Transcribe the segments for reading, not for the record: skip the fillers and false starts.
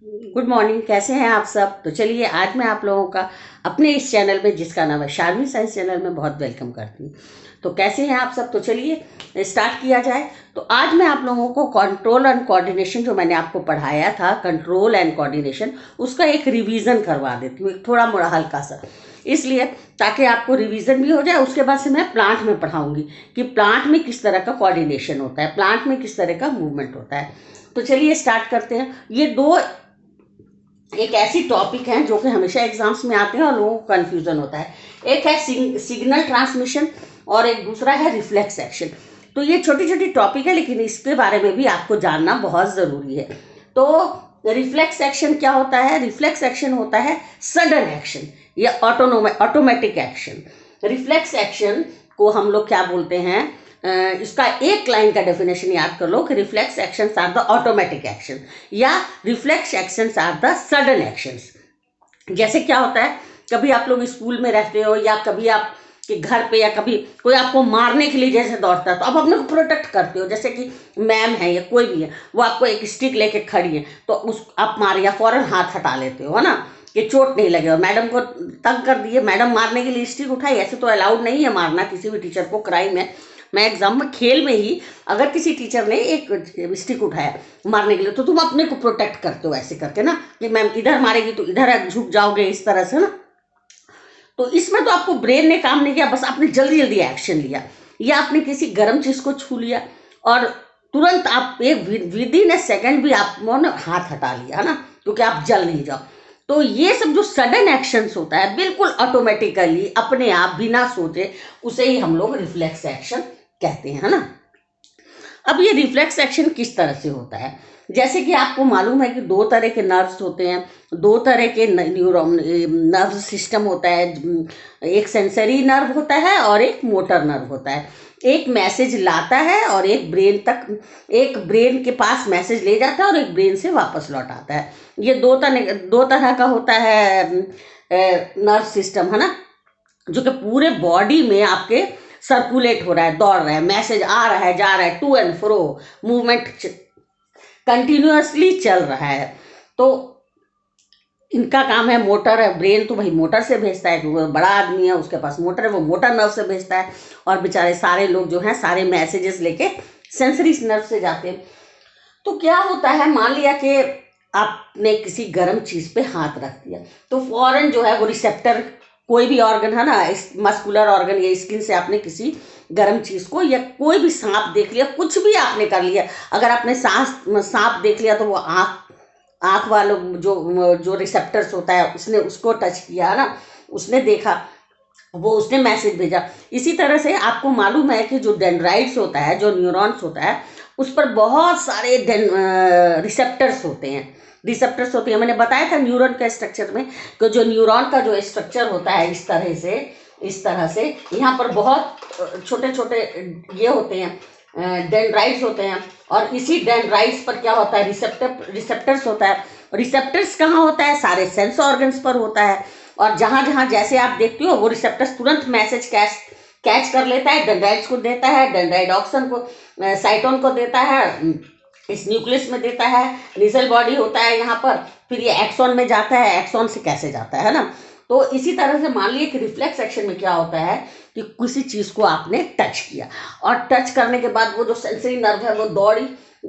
Good morning. कैसे हैं आप सब? तो चलिए आज मैं आप लोगों का अपने इस चैनल में, जिसका नाम है शार्मी साइंस चैनल में, बहुत वेलकम करती हूँ। तो कैसे हैं आप सब? तो चलिए स्टार्ट किया जाए। तो आज मैं आप लोगों को कंट्रोल एंड कोऑर्डिनेशन, जो मैंने आपको पढ़ाया था कंट्रोल एंड कोऑर्डिनेशन, उसका एक रिवीजन करवा देती हूँ, एक थोड़ा मोड़ा हल्का सा, इसलिए ताकि आपको रिवीजन भी हो जाए। उसके बाद से मैं प्लांट में पढ़ाऊंगी कि प्लांट में किस तरह का कोऑर्डिनेशन होता है, प्लांट में किस तरह का मूवमेंट होता है। तो चलिए स्टार्ट करते हैं। ये दो एक ऐसी टॉपिक है जो कि हमेशा एग्जाम्स में आते हैं और लोगों को कंफ्यूजन होता है। एक है सिग्नल ट्रांसमिशन और एक दूसरा है रिफ्लेक्स एक्शन। तो ये छोटी छोटी टॉपिक है, लेकिन इसके बारे में भी आपको जानना बहुत ज़रूरी है। तो रिफ्लेक्स एक्शन क्या होता है? रिफ्लेक्स एक्शन होता है सडन एक्शन या ऑटोमेटिक एक्शन। रिफ्लेक्स एक्शन को हम लोग क्या बोलते हैं? इसका एक लाइन का डेफिनेशन याद कर लो कि reflex actions are the automatic action या reflex actions are the sudden actions. जैसे क्या होता है, कभी आप लोग स्कूल में रहते हो या कभी आप के घर पे या कभी कोई आपको मारने के लिए जैसे दौड़ता है, तो आप अपने को प्रोटेक्ट करते हो। जैसे कि मैम है या कोई भी है, वो आपको एक स्टिक लेके खड़ी है, तो उस आप मार या फौरन हाथ हटा लेते हो, है ना, कि चोट नहीं लगे। और मैडम को तंग कर दिए, मैडम मारने के लिए स्टिक उठाई। ऐसे तो अलाउड नहीं है मारना किसी भी टीचर को, क्राइम है। मैं एग्जाम में खेल में ही अगर किसी टीचर ने एक स्टिक उठाया मारने के लिए, तो तुम अपने को प्रोटेक्ट करते हो ऐसे करके ना, कि मैम इधर मारेगी तो इधर झुक जाओगे, इस तरह से ना। तो इसमें तो आपको ब्रेन ने काम नहीं किया, बस आपने जल्दी जल्दी एक्शन लिया, या आपने किसी गर्म चीज को छू लिया और तुरंत आप एक विद इन ए सेकेंड भी आपने हाथ हटा लिया, है ना, क्योंकि आप जल नहीं जाओ। तो ये सब जो सडन एक्शंस होता है, बिल्कुल ऑटोमेटिकली अपने आप बिना सोचे, उसे ही हम लोग रिफ्लेक्स एक्शन कहते हैं, है ना। अब ये रिफ्लेक्स एक्शन किस तरह से होता है? जैसे कि आपको मालूम है कि दो तरह के नर्व्स होते हैं, दो तरह के न्यूरॉन नर्व सिस्टम होता है। एक सेंसरी नर्व होता है और एक मोटर नर्व होता है। एक मैसेज लाता है और एक ब्रेन के पास मैसेज ले जाता है और एक ब्रेन से वापस लौट आता है। ये दो तरह का होता है नर्व सिस्टम, है ना, जो कि पूरे बॉडी में आपके सर्कुलेट हो रहा है, दौड़ रहा है, मैसेज आ रहा है, जा रहा है, to and fro movement continuously चल रहा है। तो इनका काम है मोटर है। ब्रेन तो भाई मोटर से भेजता है, क्योंकि बड़ा आदमी है, उसके पास मोटर है, वो मोटर नर्व से भेजता है। और बेचारे सारे लोग जो हैं सारे मैसेजेस लेके सेंसरी नर्व से जाते हैं। तो क्या होता है, मान लिया कि आपने किसी गर्म चीज पे हाथ रख दिया, तो फौरन जो है वो रिसेप्टर, कोई भी ऑर्गन है ना, मस्कुलर ऑर्गन या स्किन से आपने किसी गर्म चीज को, या कोई भी सांप देख लिया, कुछ भी आपने कर लिया। अगर आपने सांप देख लिया तो वो आँख आँख वालों जो जो रिसेप्टर्स होता है, उसने उसको टच किया ना, उसने देखा, वो उसने मैसेज भेजा। इसी तरह से आपको मालूम है कि जो डेंड्राइट्स होता है, जो न्यूरॉन्स होता है, उस पर बहुत सारे रिसेप्टर्स होते हैं। मैंने बताया था न्यूरॉन के स्ट्रक्चर में कि जो न्यूरॉन का जो स्ट्रक्चर होता है, इस तरह से यहाँ पर बहुत छोटे छोटे ये होते हैं, डेंड्राइट्स होते हैं। और इसी डेंड्राइट्स पर क्या होता है, रिसेप्टर्स होता है। रिसेप्टर्स कहाँ होता है? सारे सेंस ऑर्गन्स पर होता है। और जहां जहां जैसे आप देखते हो, वो रिसेप्टर्स तुरंत मैसेज कैच कर लेता है, डेंड्राइट्स को देता है, डेंड्राइट ऑक्सन को, साइटोन को देता है, इस न्यूक्लियस में देता है, निजल बॉडी होता है यहाँ पर, फिर ये एक्सॉन में जाता है, एक्सॉन से कैसे जाता है ना। तो इसी तरह से मान लीजिए कि रिफ्लेक्स एक्शन में क्या होता है कि किसी चीज को आपने टच किया, और टच करने के बाद वो जो सेंसरी नर्व है वो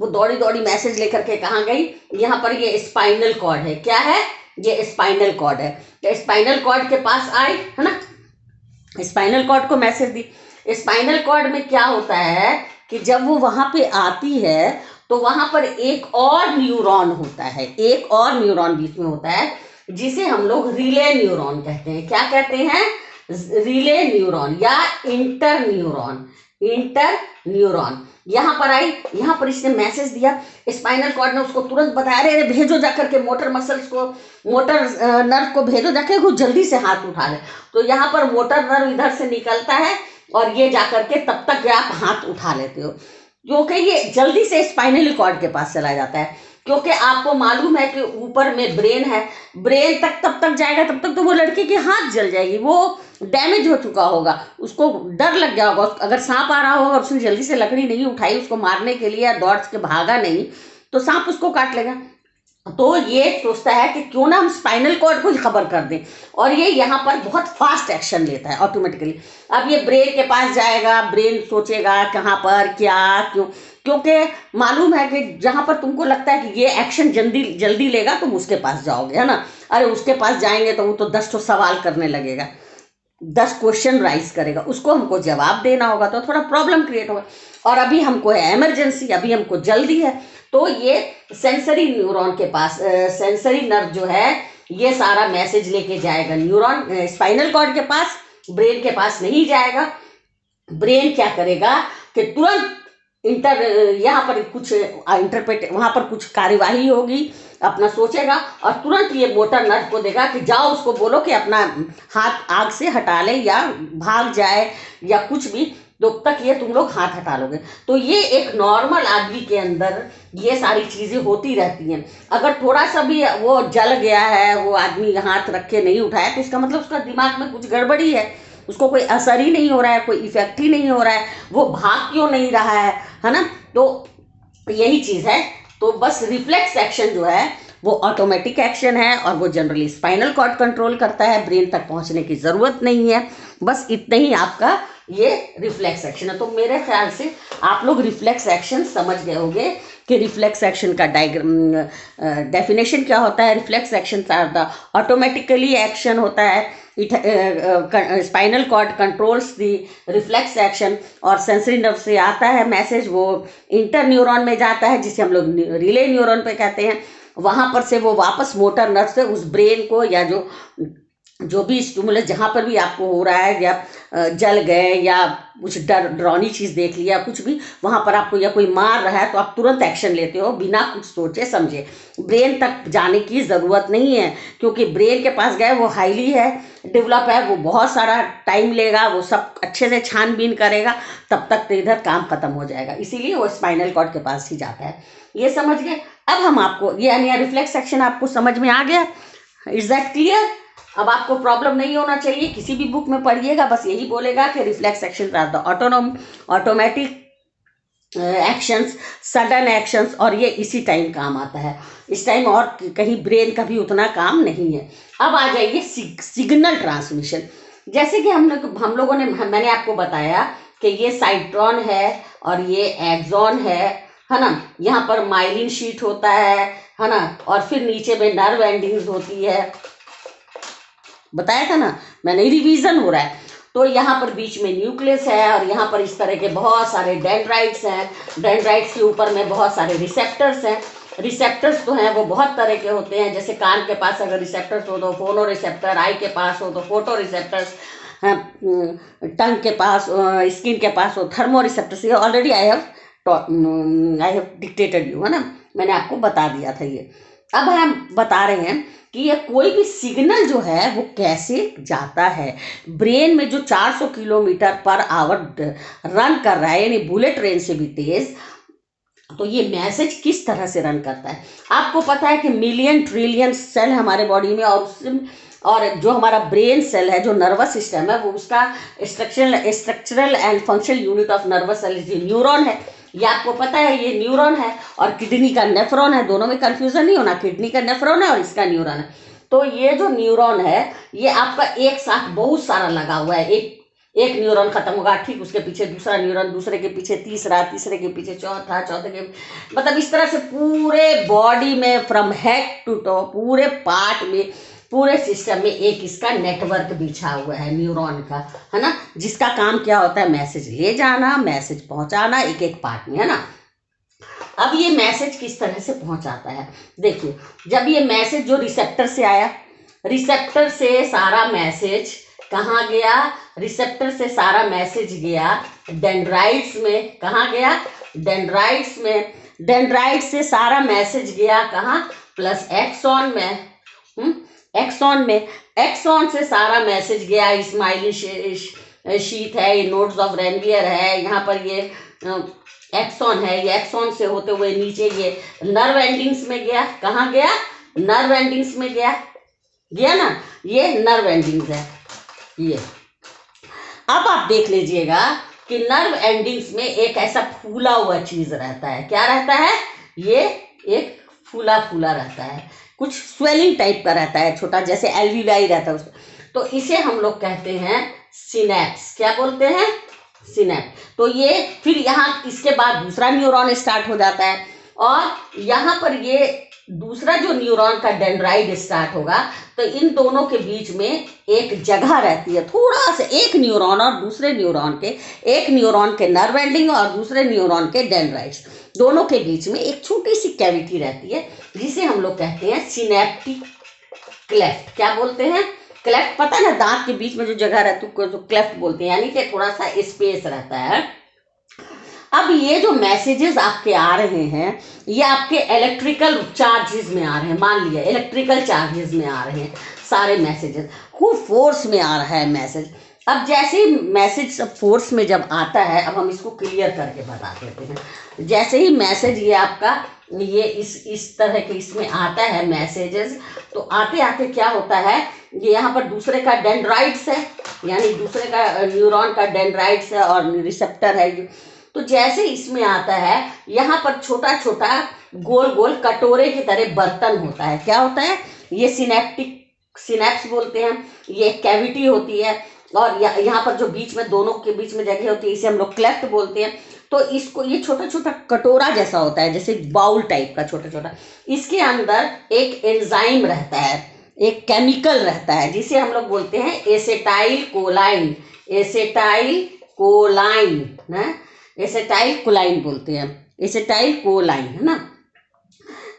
दौड़ी दौड़ी मैसेज लेकर के कहाँ गई? यहाँ पर ये स्पाइनल कॉर्ड है। क्या है? ये स्पाइनल कॉर्ड है। तो स्पाइनल कॉर्ड के पास आई, है ना, स्पाइनल कॉर्ड को मैसेज दी। स्पाइनल कॉर्ड में क्या होता है कि जब वो वहां पे आती है, तो वहां पर एक और न्यूरॉन होता है, एक और न्यूरॉन बीच में होता है, जिसे हम लोग रिले न्यूरॉन कहते हैं। क्या कहते हैं? रिले न्यूरॉन या इंटर न्यूरॉन यहाँ पर आई, यहाँ पर इसने मैसेज दिया। स्पाइनल कॉर्ड ने उसको तुरंत बताया, अरे भेजो जाकर के मोटर नर्व को भेजो जाकर वो जल्दी से हाथ उठा ले। तो यहाँ पर मोटर नर्व इधर से निकलता है और ये जाकर के तब तक आप हाथ उठा लेते हो, क्योंकि ये जल्दी से स्पाइनल कॉर्ड के पास चला जाता है। क्योंकि आपको मालूम है कि ऊपर में ब्रेन है, ब्रेन तक तब तक जाएगा, तब तक तो वो लड़के की हाथ जल जाएगी, वो डैमेज हो चुका होगा, उसको डर लग गया होगा। अगर सांप आ रहा होगा और उसने जल्दी से लकड़ी नहीं उठाई उसको मारने के लिए, या दौड़ के भागा नहीं, तो सांप उसको काट लेगा। तो ये सोचता है कि क्यों ना हम स्पाइनल कॉर्ड को ही खबर कर दें, और ये यहाँ पर बहुत फास्ट एक्शन लेता है ऑटोमेटिकली। अब ये ब्रेन के पास जाएगा, ब्रेन सोचेगा कहाँ पर क्या क्यों, क्योंकि मालूम है कि जहाँ पर तुमको लगता है कि ये एक्शन जल्दी जल्दी लेगा तुम उसके पास जाओगे, है ना। अरे उसके पास जाएंगे तो वो तो 10 तो सवाल करने लगेगा, 10 क्वेश्चन राइज करेगा, उसको हमको जवाब देना होगा, तो थोड़ा प्रॉब्लम क्रिएट होगा। और अभी हमको है इमरजेंसी, अभी हमको जल्दी है, तो ये सेंसरी न्यूरॉन के पास, सेंसरी नर्व जो है ये सारा मैसेज लेके जाएगा न्यूरॉन स्पाइनल कॉर्ड के पास, ब्रेन के पास नहीं जाएगा। ब्रेन क्या करेगा कि तुरंत यहाँ पर कुछ इंटरप्रेट, वहाँ पर कुछ कार्यवाही होगी, अपना सोचेगा और तुरंत ये मोटर नर्व को देगा कि जाओ उसको बोलो कि अपना हाथ आग से हटा ले या भाग जाए या कुछ भी, तो तक ये तुम लोग हाथ हटा लोगे। तो ये एक नॉर्मल आदमी के अंदर ये सारी चीज़ें होती रहती हैं। अगर थोड़ा सा भी वो जल गया है, वो आदमी हाथ रख के नहीं उठाया, तो इसका मतलब उसका दिमाग में कुछ गड़बड़ी है, उसको कोई असर ही नहीं हो रहा है, कोई इफेक्ट ही नहीं हो रहा है, वो भाग क्यों नहीं रहा है ना। तो यही चीज़ है। तो बस रिफ्लेक्स एक्शन जो है वो ऑटोमेटिक एक्शन है, और वो जनरली स्पाइनल कॉर्ड कंट्रोल करता है, ब्रेन तक पहुंचने की ज़रूरत नहीं है। बस इतना ही आपका ये रिफ्लेक्स एक्शन है। तो मेरे ख्याल से आप लोग रिफ्लेक्स एक्शन समझ गए होंगे कि रिफ्लेक्स एक्शन का डेफिनेशन क्या होता है। Reflex action the automatically action होता है, spinal cord controls the reflex action, और सेंसरी नर्व से आता है मैसेज, वो इंटर न्यूरॉन में जाता है जिसे हम लोग रिले न्यूरॉन पे कहते हैं। वहाँ पर से वो वापस मोटर नर्व से उस ब्रेन को, या जो भी स्टिमुलस जहाँ पर भी आपको हो रहा है, या जल गए या कुछ डरावनी चीज़ देख लिया, कुछ भी वहाँ पर आपको, या कोई मार रहा है, तो आप तुरंत एक्शन लेते हो बिना कुछ सोचे समझे। ब्रेन तक जाने की ज़रूरत नहीं है, क्योंकि ब्रेन के पास गए वो हाईली है, डेवलप है, वो बहुत सारा टाइम लेगा, वो सब अच्छे से छानबीन करेगा, तब तक तो इधर काम खत्म हो जाएगा, इसीलिए वो स्पाइनल कॉर्ड के पास ही जाता है। ये समझ गए। अब हम आपको ये यानी रिफ्लेक्स एक्शन आपको समझ में आ गया, इज दैट क्लियर। अब आपको प्रॉब्लम नहीं होना चाहिए, किसी भी बुक में पढ़िएगा बस यही बोलेगा कि reflex action are the automatic actions, sudden actions, और ये इसी टाइम काम आता है, इस टाइम और कहीं ब्रेन का भी उतना काम नहीं है। अब आ जाइए सिग्नल ट्रांसमिशन। जैसे कि हम लोगों ने, मैंने आपको बताया कि ये साइट्रॉन है और ये एक्सॉन है ना। यहाँ पर माइलिन शीट होता है ना, और फिर नीचे में नर्व एंडिंग्स होती है, बताया था ना मैंने, रिवीजन हो रहा है। तो यहाँ पर बीच में न्यूक्लियस है, और यहाँ पर इस तरह के बहुत सारे डेंड्राइट्स हैं, डेंड्राइट्स के ऊपर में बहुत सारे रिसेप्टर्स हैं। रिसेप्टर्स तो हैं वो बहुत तरह के होते हैं, जैसे कान के पास अगर रिसेप्टर्स हो तो फोनो रिसेप्टर, आई के पास हो तो फोटो रिसेप्टर्स, टंग के पास, स्किन के पास हो थर्मो रिसेप्टर्स। ये already I have dictated you, है ना, मैंने आपको बता दिया था ये। अब हम बता रहे हैं कि ये कोई भी सिग्नल जो है वो कैसे जाता है ब्रेन में, जो 400 किलोमीटर पर आवर रन कर रहा है, यानी बुलेट ट्रेन से भी तेज। तो ये मैसेज किस तरह से रन करता है। आपको पता है कि मिलियन ट्रिलियन सेल हमारे बॉडी में, और जो हमारा ब्रेन सेल है, जो नर्वस सिस्टम है, वो उसका structural and functional unit of nervous cell neuron है। ये आपको पता है, ये न्यूरॉन है, और किडनी का नेफ्रॉन है, दोनों में कंफ्यूजन नहीं होना, किडनी का नेफ्रॉन है और इसका न्यूरॉन है। तो ये जो न्यूरॉन है ये आपका एक साथ बहुत सारा लगा हुआ है, एक न्यूरॉन खत्म होगा, ठीक उसके पीछे दूसरा न्यूरॉन, दूसरे के पीछे तीसरा, तीसरे के पीछे चौथा, चौथे के, मतलब इस तरह से पूरे बॉडी में फ्रॉम हेड टू टो, पूरे पार्ट में, पूरे सिस्टम में एक इसका नेटवर्क बिछा हुआ है न्यूरॉन का, है ना, जिसका काम क्या होता है, मैसेज ले जाना, मैसेज पहुंचाना, एक एक पार्ट में, है ना। अब ये मैसेज किस तरह से पहुंचाता है, देखिए, जब ये मैसेज जो रिसेप्टर से आया, रिसेप्टर से सारा मैसेज कहाँ गया, रिसेप्टर से सारा मैसेज गया डेंड्राइट्स में, कहाँ गया, डेंड्राइट्स में, डेंड्राइट से सारा मैसेज गया कहाँ, प्लस एक्सॉन में, एक्सॉन में, एक्सॉन से सारा मैसेज गया स्माइली शीथ है, ये नोड्स ऑफ रेनवियर है, यहाँ पर ये एक्सॉन है, ये एक्सॉन से होते हुए नीचे ये नर्व एंडिंग्स में गया, कहाँ गया, नर्व एंडिंग्स में गया ना, ये नर्व एंडिंग्स है ये। अब आप देख लीजिएगा कि नर्व एंडिंग्स में एक ऐसा फूला हुआ चीज रहता है, क्या रहता है, ये एक फूला फूला रहता है, कुछ स्वेलिंग टाइप का रहता है, छोटा जैसे एल्वीलाई रहता है उसमें, तो इसे हम लोग कहते हैं सिनेप्स। क्या बोलते हैं? सिनेप्स। तो ये फिर यहाँ इसके बाद दूसरा न्यूरॉन स्टार्ट हो जाता है, और यहाँ पर ये दूसरा जो न्यूरॉन का डेंड्राइट स्टार्ट होगा, तो इन दोनों के बीच में एक जगह रहती है, थोड़ा सा, एक न्यूरॉन और दूसरे न्यूरॉन के, एक न्यूरॉन के नर्व एंडिंग और दूसरे न्यूरॉन के डेंड्राइट्स, दोनों के बीच में एक छोटी सी कैविटी रहती है, जिसे हम लोग कहते हैं सिनेप्टिक क्लेफ्ट। क्या बोलते हैं? क्लेफ्ट। पता है ना, दांत के बीच में जो जगह रहती है उसको क्लेफ्ट बोलते हैं, यानी कि थोड़ा सा स्पेस रहता है। अब ये जो मैसेजेस आपके आ रहे हैं, ये आपके इलेक्ट्रिकल चार्जेस में आ रहे हैं। मान लिया इलेक्ट्रिकल चार्जेस में आ रहे हैं सारे मैसेजेस, खूब फोर्स में आ रहा है मैसेज। अब जैसे ही मैसेज फोर्स में जब आता है, अब हम इसको क्लियर करके बता देते हैं। जैसे ही मैसेज ये आपका ये इस तरह के इसमें आता है मैसेजेस, तो आते आते क्या होता है, ये यहाँ पर दूसरे का डेंड्राइट्स है, यानी दूसरे का न्यूरॉन का डेंड्राइट्स है और रिसेप्टर है। तो जैसे इसमें आता है, यहाँ पर छोटा छोटा गोल गोल कटोरे की तरह बर्तन होता है। क्या होता है? ये सिनेप्स बोलते हैं। ये कैविटी होती है, और यहाँ पर जो बीच में, दोनों के बीच में जगह होती है, इसे हम लोग क्लेफ्ट बोलते हैं। तो इसको, ये छोटा छोटा कटोरा जैसा होता है, जैसे बाउल टाइप का छोटा छोटा, इसके अंदर एक एंजाइम रहता है, एक केमिकल रहता है, जिसे हम लोग बोलते हैं एसेटाइल कोलाइन। एसेटाइल कोलाइन ना, एसेटाइल कोलाइन बोलते हैं, एसेटाइल कोलाइन, है ना।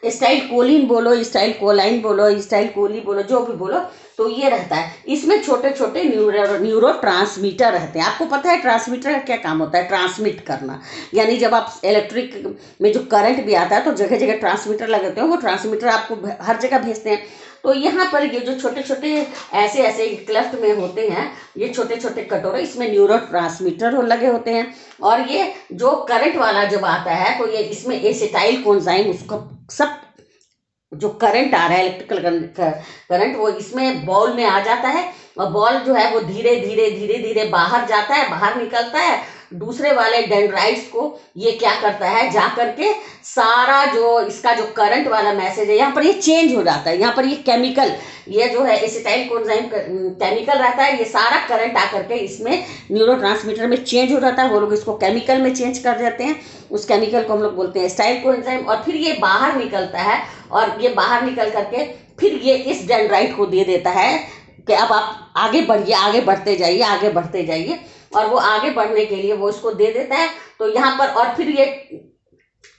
स्टाइल कोलिन बोलो, स्टाइल कोलाइन बोलो, स्टाइल कोली बोलो, जो भी बोलो, तो ये रहता है। इसमें छोटे छोटे न्यूरो ट्रांसमीटर रहते हैं। आपको पता है ट्रांसमीटर का क्या काम होता है? ट्रांसमिट करना। यानी जब आप इलेक्ट्रिक में जो करंट भी आता है, तो जगह जगह ट्रांसमीटर लगाते हो, वो ट्रांसमीटर आपको हर जगह भेजते हैं। तो यहाँ पर ये जो छोटे छोटे ऐसे ऐसे क्लेफ्ट में होते हैं, ये छोटे छोटे कटोरे, इसमें न्यूरो ट्रांसमीटर लगे होते हैं, और ये जो करंट वाला जब आता है, तो ये इसमें एसिटाइल कोएंजाइम, उसको सब जो करंट आ रहा है, इलेक्ट्रिकल करंट, वो इसमें बॉल में आ जाता है, और बॉल जो है वो धीरे धीरे धीरे धीरे बाहर जाता है, बाहर निकलता है। दूसरे वाले डेंड्राइट्स को ये क्या करता है, जा करके सारा जो इसका जो करंट वाला मैसेज है, यहाँ पर ये चेंज हो जाता है। यहाँ पर ये केमिकल, ये जो है एसिटाइल कोएंजाइम केमिकल रहता है, ये सारा करंट आकर के इसमें न्यूरोट्रांसमीटर में चेंज हो जाता है। वो लोग इसको केमिकल में चेंज कर देते हैं, उस केमिकल को हम लोग बोलते हैं एसिटाइल कोएंजाइम। और फिर ये बाहर निकलता है, और ये बाहर निकल करके फिर ये इस डेंड्राइट को दे देता है कि अब आप आगे बढ़िए, आगे बढ़ते जाइए, आगे बढ़ते जाइए। और वो आगे बढ़ने के लिए वो इसको दे देता है। तो यहाँ पर, और फिर ये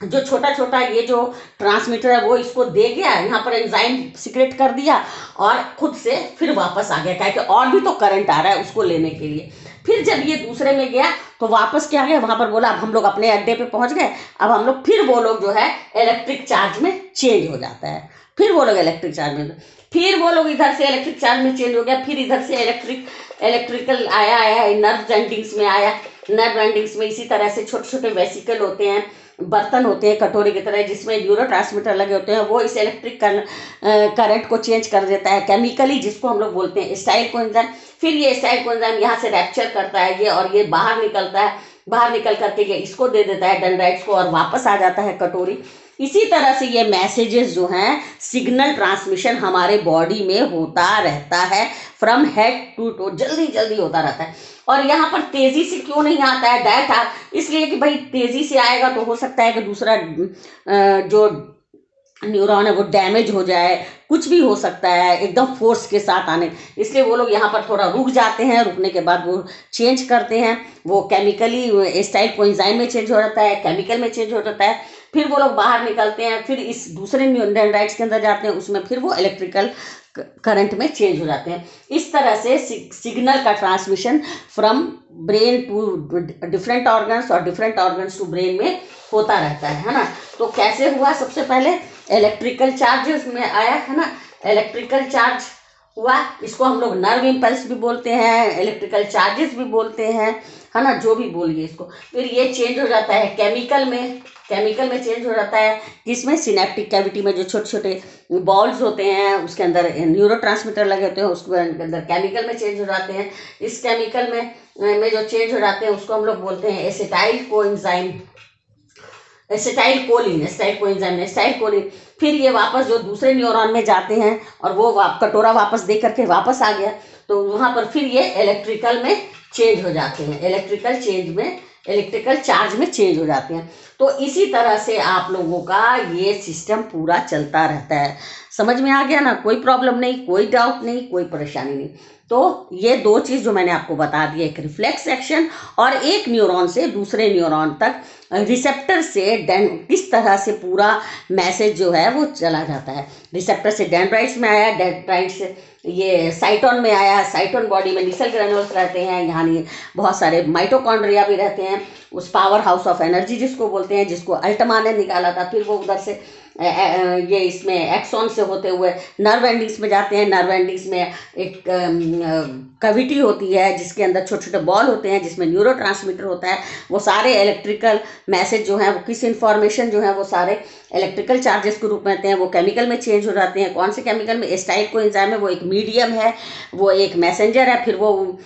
जो छोटा छोटा ये जो ट्रांसमीटर है, वो इसको दे गया, यहाँ पर एंजाइम सीक्रेट कर दिया, और खुद से फिर वापस आ गया, क्या कि और भी तो करंट आ रहा है उसको लेने के लिए। फिर जब ये दूसरे में गया, तो वापस क्या गया, वहां पर बोला अब हम लोग अपने अड्डे पे पहुंच गए, अब हम लोग, फिर वो लोग जो है इलेक्ट्रिक चार्ज में चेंज हो जाता है। फिर वो लोग इलेक्ट्रिक चार्ज में, फिर वो लोग इधर से इलेक्ट्रिक चार्ज में चेंज हो गया, फिर इधर से इलेक्ट्रिकल आया नर्व एंडिंग्स में आया। नर्व एंडिंग्स में इसी तरह से छोटे छोटे वेसिकल होते हैं, बर्तन होते हैं कटोरे की तरह, जिसमें न्यूरो ट्रांसमीटर लगे होते हैं। वो इस इलेक्ट्रिक करंट को चेंज कर देता है केमिकली, जिसको हम लोग बोलते हैं एसिटाइल कोएंजाइम। फिर ये एसिटाइल कोएंजाइम यहाँ से रैप्चर करता है ये, और ये बाहर निकलता है, बाहर निकल करके ये इसको दे देता है डेंड्राइट्स को, और वापस आ जाता है कटोरी। इसी तरह से ये मैसेजेस जो हैं, सिग्नल ट्रांसमिशन हमारे बॉडी में होता रहता है, फ्रॉम हेड टू टो, जल्दी जल्दी होता रहता है। और यहाँ पर तेजी से क्यों नहीं आता है डाटा? इसलिए कि भाई तेजी से आएगा तो हो सकता है कि दूसरा जो न्यूरॉन है वो डैमेज हो जाए, कुछ भी हो सकता है एकदम फोर्स के साथ आने। इसलिए वो लोग यहाँ पर थोड़ा रुक जाते हैं, रुकने के बाद वो चेंज करते हैं, वो केमिकली एसिटाइल कोएंजाइम में चेंज हो जाता है, केमिकल में चेंज हो जाता है। फिर वो लोग बाहर निकलते हैं, फिर इस दूसरे डेंड्राइट्स के अंदर जाते हैं, उसमें फिर वो इलेक्ट्रिकल करंट में चेंज हो जाते हैं। इस तरह से सिग्नल का transmission from brain to different organs और डिफरेंट ऑर्गन्स टू ब्रेन में होता रहता है ना। तो कैसे हुआ? सबसे पहले इलेक्ट्रिकल चार्जेस में आया, है ना, इलेक्ट्रिकल चार्ज हुआ, इसको हम लोग नर्व इम्पल्स भी बोलते हैं, इलेक्ट्रिकल चार्जेस भी बोलते हैं, है ना, जो भी बोलिए इसको। फिर ये चेंज हो जाता है केमिकल में चेंज हो जाता है, जिसमें सिनेप्टिक कैविटी में जो छोटे छोटे बॉल्स होते हैं, उसके अंदर न्यूरोट्रांसमीटर लगे होते हैं, उसके अंदर केमिकल में चेंज हो जाते हैं। इस केमिकल में जो चेंज हो जाते हैं, उसको हम लोग बोलते हैं acetyl coenzyme. Acetyl choline, acetyl coenzyme, acetyl choline, फिर ये वापस जो दूसरे न्यूरॉन में जाते हैं और वो कटोरा वापस दे करके वापस आ गया, तो वहाँ पर फिर ये इलेक्ट्रिकल में चेंज हो जाते हैं, इलेक्ट्रिकल चार्ज में चेंज हो जाते हैं। तो इसी तरह से आप लोगों का ये सिस्टम पूरा चलता रहता है। समझ में आ गया ना? कोई प्रॉब्लम नहीं, कोई डाउट नहीं, कोई परेशानी नहीं। तो ये दो चीज़ जो मैंने आपको बता दी, एक रिफ्लेक्स एक्शन और एक न्यूरॉन से दूसरे न्यूरॉन तक रिसेप्टर से किस तरह से पूरा मैसेज जो है वो चला जाता है। रिसेप्टर से डेंड्राइट्स में आया, डेंड्राइट्स से ये साइटोन में आया, साइटोन बॉडी में निसल ग्रेन्यूल्स रहते हैं, यहाँ बहुत सारे माइटोकॉन्ड्रिया भी रहते हैं, उस पावर हाउस ऑफ एनर्जी जिसको बोलते हैं, जिसको अल्टमा ने निकाला था। फिर वो उधर से ये इसमें एक्सॉन से होते हुए नर्व एंडिंग्स में जाते हैं। नर्व एंडिंग्स में एक कैविटी होती है जिसके अंदर छोटे छोटे बॉल होते हैं, जिसमें न्यूरोट्रांसमीटर होता है। वो सारे इलेक्ट्रिकल मैसेज जो है वो किस इन्फॉर्मेशन जो है वो सारे इलेक्ट्रिकल चार्जेस के रूप में आते हैं, वो केमिकल में चेंज हो जाते हैं। कौन से केमिकल में? एसिटाइल कोएंजाइम है, वो एक मीडियम है, वो एक मैसेंजर है। फिर वो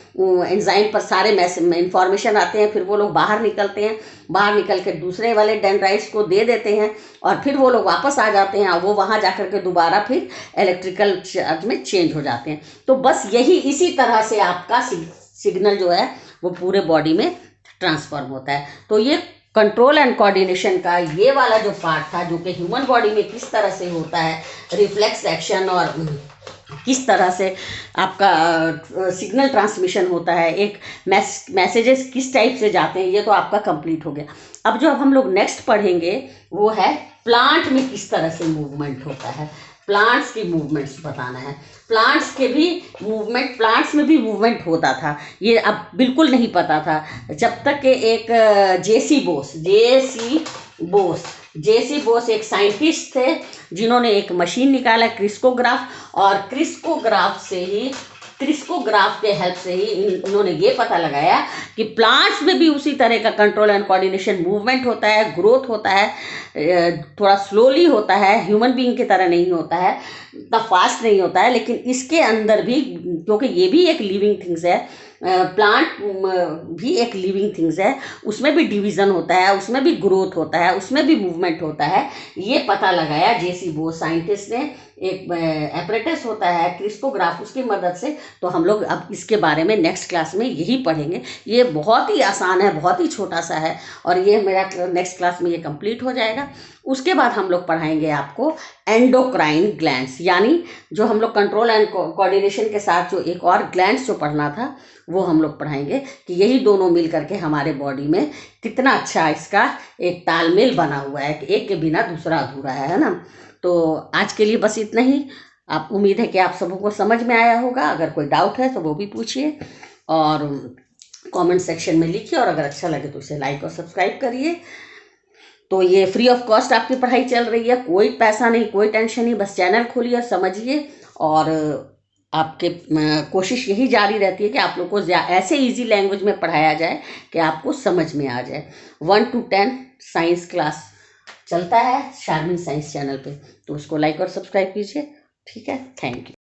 एंजाइम पर सारे इंफॉर्मेशन आते हैं, फिर वो लोग बाहर निकलते हैं, बाहर निकल के दूसरे वाले डेंड्राइट्स को दे देते हैं और फिर वो लोग वापस आ जाते हैं और वो वहाँ जाकर के दोबारा फिर इलेक्ट्रिकल चार्ज में चेंज हो जाते हैं। तो बस यही इसी तरह से आपका सिग्नल जो है वो पूरे बॉडी में ट्रांसफॉर्म होता है। तो ये कंट्रोल एंड कोऑर्डिनेशन का ये वाला जो पार्ट था, जो कि ह्यूमन बॉडी में किस तरह से होता है, रिफ्लेक्स एक्शन और किस तरह से आपका सिग्नल ट्रांसमिशन होता है, एक मैसेजेस किस टाइप से जाते हैं, ये तो आपका कंप्लीट हो गया। अब जो हम लोग नेक्स्ट पढ़ेंगे वो है प्लांट में किस तरह से मूवमेंट होता है। प्लांट्स की मूवमेंट्स बताना है। प्लांट्स में भी मूवमेंट होता था, ये अब बिल्कुल नहीं पता था जब तक कि एक जेसी बोस एक साइंटिस्ट थे जिन्होंने एक मशीन निकाला क्रिस्कोग्राफ, और क्रिस्कोग्राफ के हेल्प से ही इन्होंने ये पता लगाया कि प्लांट्स में भी उसी तरह का कंट्रोल एंड कोऑर्डिनेशन मूवमेंट होता है, ग्रोथ होता है, थोड़ा स्लोली होता है, ह्यूमन बीइंग की तरह नहीं होता है, इतना फास्ट नहीं होता है, लेकिन इसके अंदर भी, क्योंकि ये भी एक लिविंग थिंग्स है, प्लांट भी एक लिविंग थिंग्स है, उसमें भी डिवीज़न होता है, उसमें भी ग्रोथ होता है, उसमें भी मूवमेंट होता है। ये पता लगाया जेसी बोस साइंटिस्ट ने। एक एपरेटस होता है क्रिस्कोग्राफ, उसकी मदद से। तो हम लोग अब इसके बारे में नेक्स्ट क्लास में यही पढ़ेंगे। ये बहुत ही आसान है, बहुत ही छोटा सा है, और ये मेरा नेक्स्ट क्लास में ये कंप्लीट हो जाएगा। उसके बाद हम लोग पढ़ाएंगे आपको एंडोक्राइन ग्लैंड्स, यानी जो हम लोग कंट्रोल एंड कोऑर्डिनेशन के साथ जो एक और ग्लैंड्स जो पढ़ना था वो हम लोग पढ़ाएंगे कि यही दोनों मिल करके हमारे बॉडी में कितना अच्छा इसका एक तालमेल बना हुआ है कि एक के बिना दूसरा अधूरा है ना। तो आज के लिए बस इतना ही। आप उम्मीद है कि आप सबों को समझ में आया होगा। अगर कोई डाउट है तो वो भी पूछिए और कमेंट सेक्शन में लिखिए, और अगर अच्छा लगे तो इसे लाइक और सब्सक्राइब करिए। तो ये फ्री ऑफ कॉस्ट आपकी पढ़ाई चल रही है, कोई पैसा नहीं, कोई टेंशन नहीं, बस चैनल खोलिए और समझिए। और आपके कोशिश यही जारी रहती है कि आप लोग को ऐसे इजी लैंग्वेज में पढ़ाया जाए कि आपको समझ में आ जाए। 1 to 10 साइंस क्लास चलता है शारमीन साइंस चैनल पे, तो उसको लाइक और सब्सक्राइब कीजिए। ठीक है, थैंक यू।